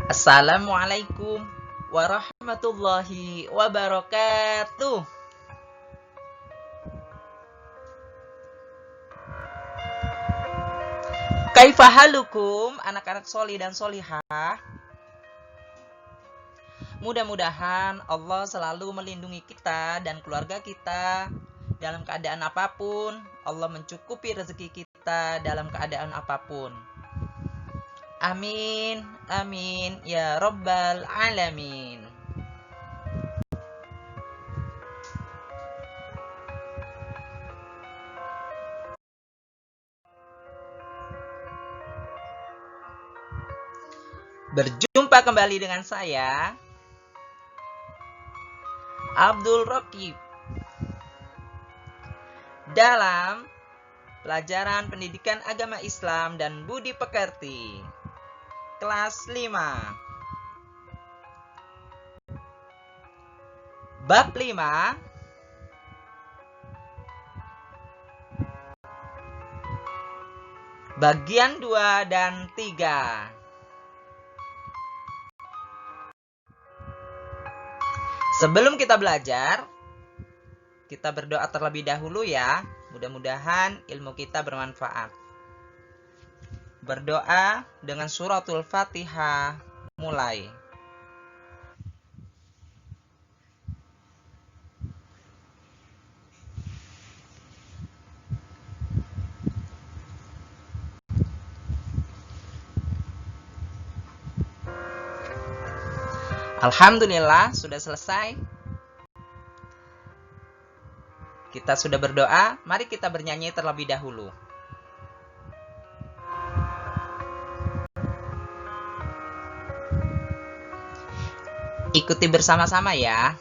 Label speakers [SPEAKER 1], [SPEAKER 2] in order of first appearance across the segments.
[SPEAKER 1] Assalamualaikum warahmatullahi wabarakatuh. Kaifahalukum anak-anak soli dan solihah. Mudah-mudahan Allah selalu melindungi kita dan keluarga kita dalam keadaan apapun. Allah mencukupi rezeki kita dalam keadaan apapun. Amin, amin, ya Rabbal Alamin. Berjumpa kembali dengan saya, Abdul Raqib, dalam pelajaran pendidikan agama Islam dan budi pekerti, kelas 5. Bab 5, bagian 2 dan 3. Sebelum kita belajar, kita berdoa terlebih dahulu ya. Mudah-mudahan ilmu kita bermanfaat. Berdoa dengan suratul Fatihah. Mulai. Alhamdulillah sudah selesai. Kita sudah berdoa, mari kita bernyanyi terlebih dahulu. Ikuti bersama-sama ya.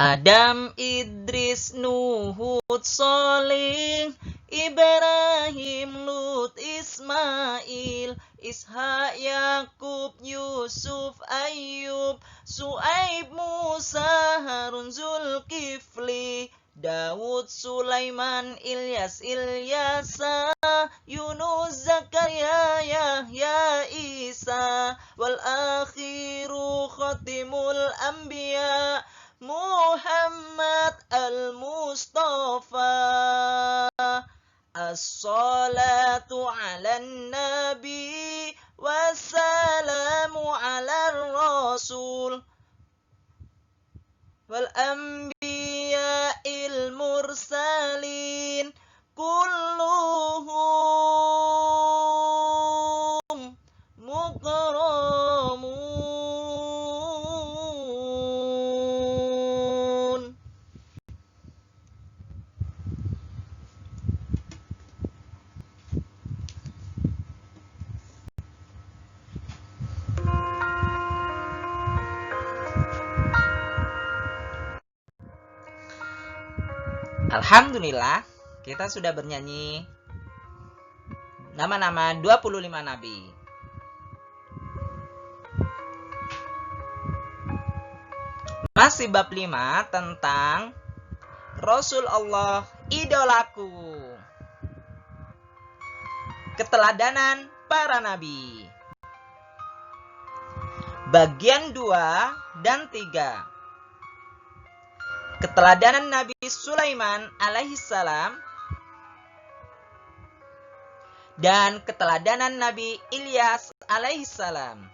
[SPEAKER 1] Adam, Idris, Nuh, Hud, Sholih, Ibrahim, Lut, Ismail, Ishak, Yakub, Yusuf, Ayub, Su'aib, Musa, Harun, Zulkifli, Daud, Sulaiman, Ilyas, Ilyasa, Yunus, Zakaria, Yahya, Isa, wal akhiru khatimul anbiya, Muhammad al-Mustafa. As-salatu ala nabi wassalamu ala rasul wal anbiya il mursalin kulluhum mukramun. Alhamdulillah, kita sudah bernyanyi nama-nama 25 nabi. Masih bab 5 tentang Rasul Allah idolaku. Keteladanan para nabi. Bagian 2 dan 3. Keteladanan Nabi Sulaiman alaihissalam dan keteladanan Nabi Ilyas alaihissalam.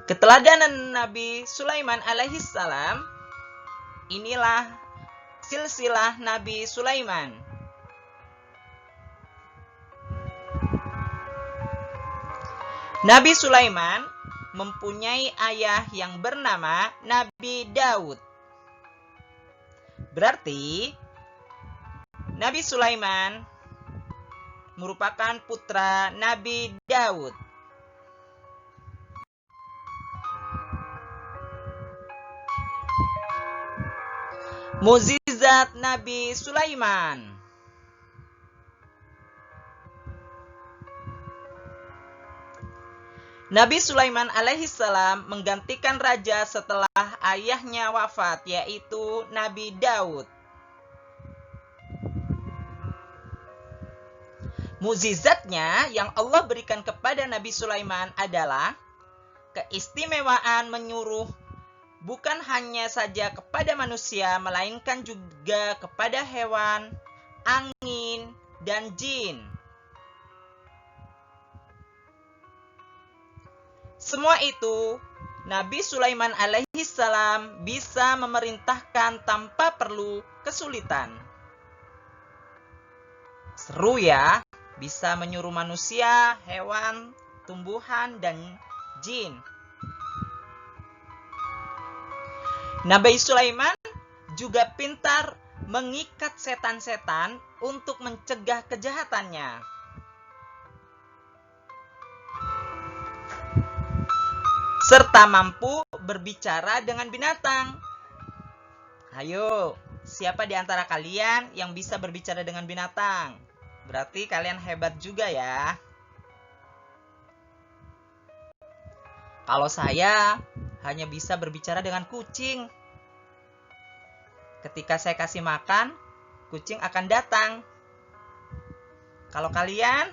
[SPEAKER 1] Keteladanan Nabi Sulaiman alaihissalam, inilah silsilah Nabi Sulaiman. Nabi Sulaiman mempunyai ayah yang bernama Nabi Daud. Berarti Nabi Sulaiman merupakan putra Nabi Daud. Mukjizat Nabi Sulaiman. Nabi Sulaiman alaihissalam menggantikan raja setelah ayahnya wafat, yaitu Nabi Daud. Mukjizatnya yang Allah berikan kepada Nabi Sulaiman adalah keistimewaan menyuruh bukan hanya saja kepada manusia, melainkan juga kepada hewan, angin, dan jin. Semua itu Nabi Sulaiman alaihissalam bisa memerintahkan tanpa perlu kesulitan. Seru ya, bisa menyuruh manusia, hewan, tumbuhan, dan jin. Nabi Sulaiman juga pintar mengikat setan-setan untuk mencegah kejahatannya. Serta mampu berbicara dengan binatang. Ayo, siapa di antara kalian yang bisa berbicara dengan binatang? Berarti kalian hebat juga ya. Kalau saya hanya bisa berbicara dengan kucing. Ketika saya kasih makan, kucing akan datang. Kalau kalian?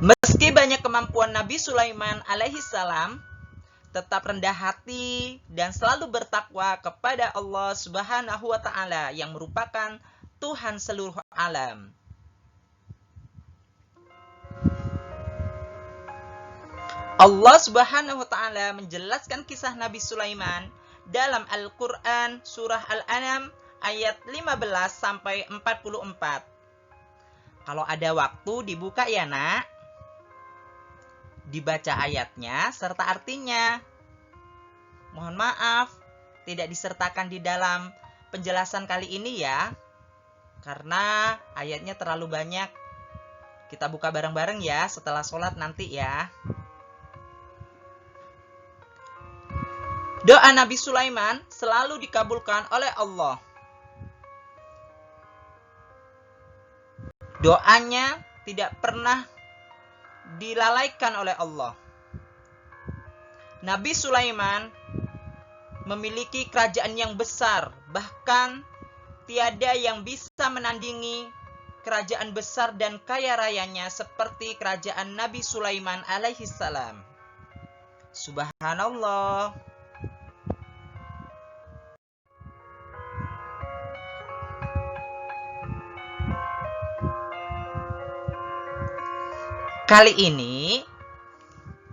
[SPEAKER 1] Meski banyak kemampuan Nabi Sulaiman alaihissalam, tetap rendah hati dan selalu bertakwa kepada Allah Subhanahu wa Ta'ala yang merupakan Tuhan seluruh alam. Allah Subhanahu wa Ta'ala menjelaskan kisah Nabi Sulaiman dalam Al-Quran surah Al-An'am ayat 15 sampai 44. Kalau ada waktu dibuka ya nak. Dibaca ayatnya serta artinya. Mohon maaf, tidak disertakan di dalam penjelasan kali ini ya. Karena ayatnya terlalu banyak. Kita buka bareng-bareng ya setelah sholat nanti ya. Doa Nabi Sulaiman selalu dikabulkan oleh Allah. Doanya tidak pernah dilalaikan oleh Allah. Nabi Sulaiman memiliki kerajaan yang besar, bahkan tiada yang bisa menandingi kerajaan besar dan kaya rayanya seperti kerajaan Nabi Sulaiman alaihissalam. Subhanallah. Kali ini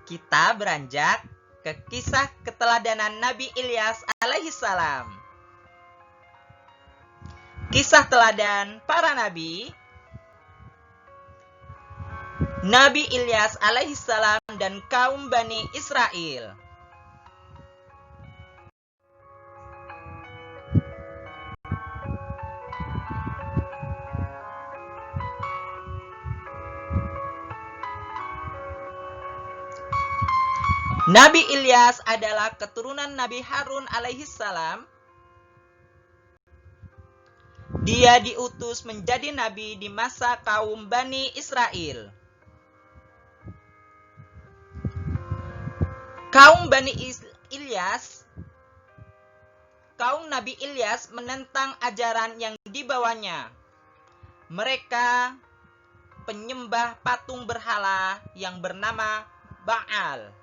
[SPEAKER 1] kita beranjak ke kisah keteladanan Nabi Ilyas alaihissalam. Kisah teladan para nabi. Nabi Ilyas alaihissalam dan kaum Bani Israel. Nabi Ilyas adalah keturunan Nabi Harun alaihissalam. Dia diutus menjadi nabi di masa kaum Bani Israel. Kaum Nabi Ilyas menentang ajaran yang dibawanya. Mereka penyembah patung berhala yang bernama Baal.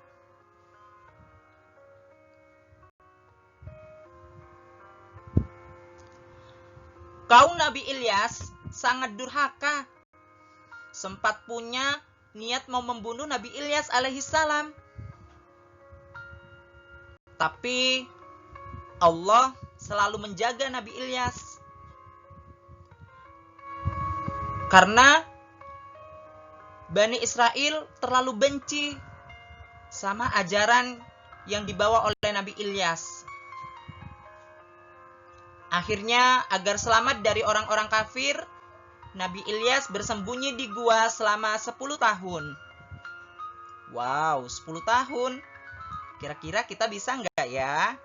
[SPEAKER 1] Kaum Nabi Ilyas sangat durhaka. Sempat punya niat mau membunuh Nabi Ilyas alaihissalam. Tapi Allah selalu menjaga Nabi Ilyas. Karena Bani Israel terlalu benci sama ajaran yang dibawa oleh Nabi Ilyas. Akhirnya, agar selamat dari orang-orang kafir, Nabi Ilyas bersembunyi di gua selama 10 tahun. Wow, 10 tahun. Kira-kira kita bisa nggak ya?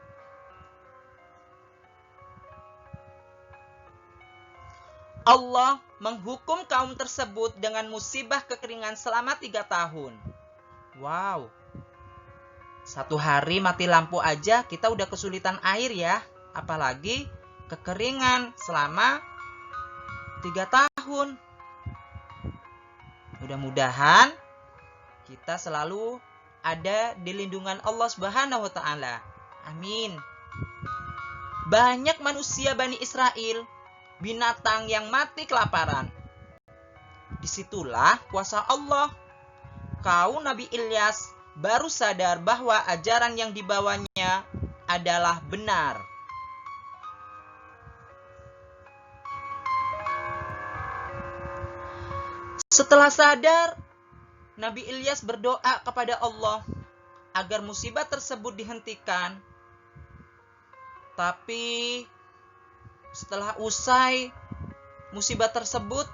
[SPEAKER 1] Allah menghukum kaum tersebut dengan musibah kekeringan selama 3 tahun. Wow. Satu hari mati lampu aja kita udah kesulitan air ya. Apalagi kekeringan selama 3 tahun. Mudah-mudahan kita selalu ada di lindungan Allah Subhanahu wa taala. Amin. Banyak manusia Bani Israel, binatang yang mati kelaparan. Disitulah kuasa Allah. Kaum Nabi Ilyas baru sadar bahwa ajaran yang dibawanya adalah benar. Setelah sadar, Nabi Ilyas berdoa kepada Allah agar musibah tersebut dihentikan. Tapi setelah usai musibah tersebut,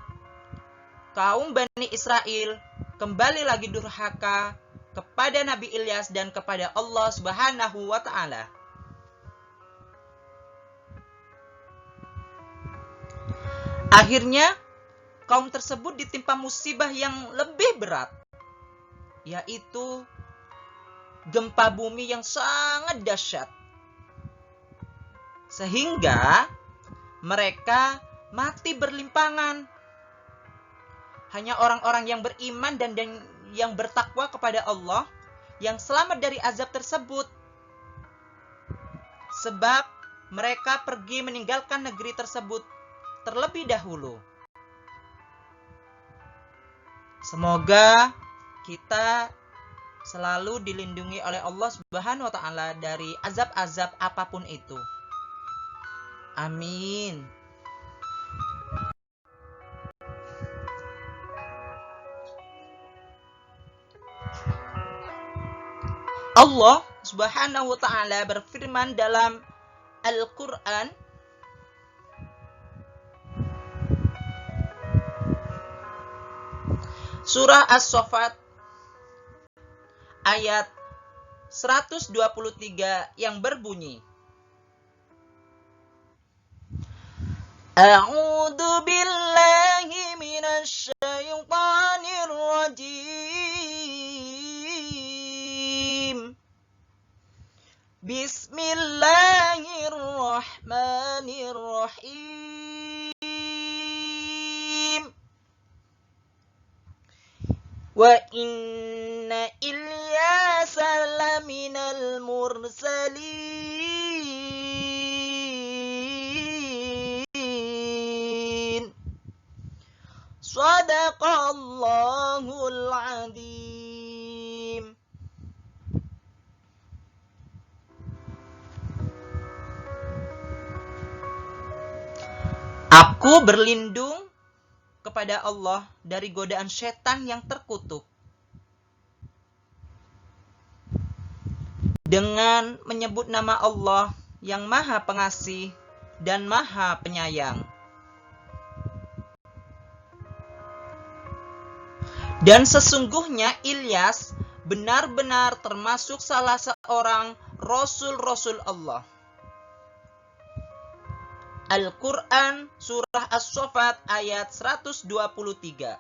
[SPEAKER 1] kaum Bani Israel kembali lagi durhaka kepada Nabi Ilyas dan kepada Allah Subhanahu wa taala. Akhirnya kaum tersebut ditimpa musibah yang lebih berat, yaitu gempa bumi yang sangat dahsyat. Sehingga mereka mati berlimpangan. Hanya orang-orang yang beriman dan yang bertakwa kepada Allah yang selamat dari azab tersebut. Sebab mereka pergi meninggalkan negeri tersebut terlebih dahulu. Semoga kita selalu dilindungi oleh Allah Subhanahu wa taala dari azab-azab apapun itu. Amin. Allah Subhanahu wa taala berfirman dalam Al-Qur'an, Surah As-Saffat ayat 123 yang berbunyi, A'udzu billahi minasy syaithanir rajim. Bismillahirrahmanirrahim. Wa inna Ilyasa laminal mursalin. Shadaqallahul adzim. Aku berlindung kepada Allah dari godaan setan yang terkutuk dengan menyebut nama Allah yang Maha Pengasih dan Maha Penyayang. Dan sesungguhnya Ilyas benar-benar termasuk salah seorang Rasul-Rasul Allah. Al-Quran Surah As-Saffat ayat 123.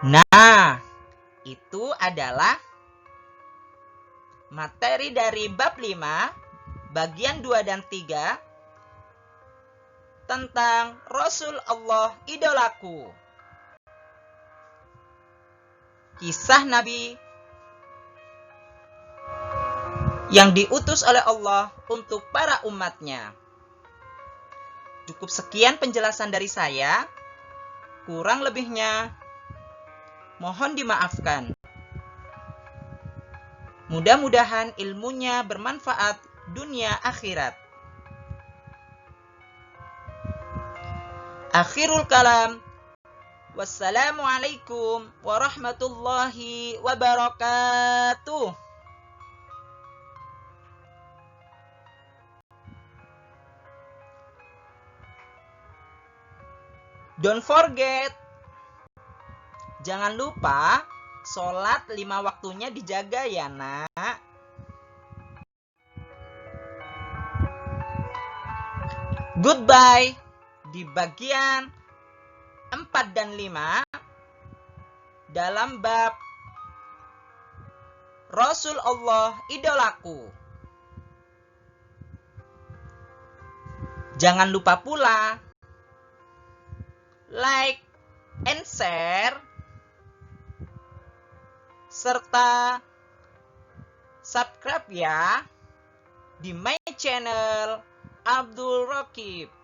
[SPEAKER 1] Nah, itu adalah materi dari bab 5, bagian 2 dan 3 tentang Rasul Allah idolaku. Kisah Nabi yang diutus oleh Allah untuk para umatnya. Cukup sekian penjelasan dari saya. Kurang lebihnya mohon dimaafkan. Mudah-mudahan ilmunya bermanfaat dunia akhirat. Akhirul kalam. Wassalamualaikum warahmatullahi wabarakatuh. Don't forget, jangan lupa Sholat 5 waktunya dijaga ya nak. Goodbye. Di bagian 4 dan 5 dalam bab Rasulullah idolaku. Jangan lupa pula like and share serta subscribe ya di my channel Abdul Raqib.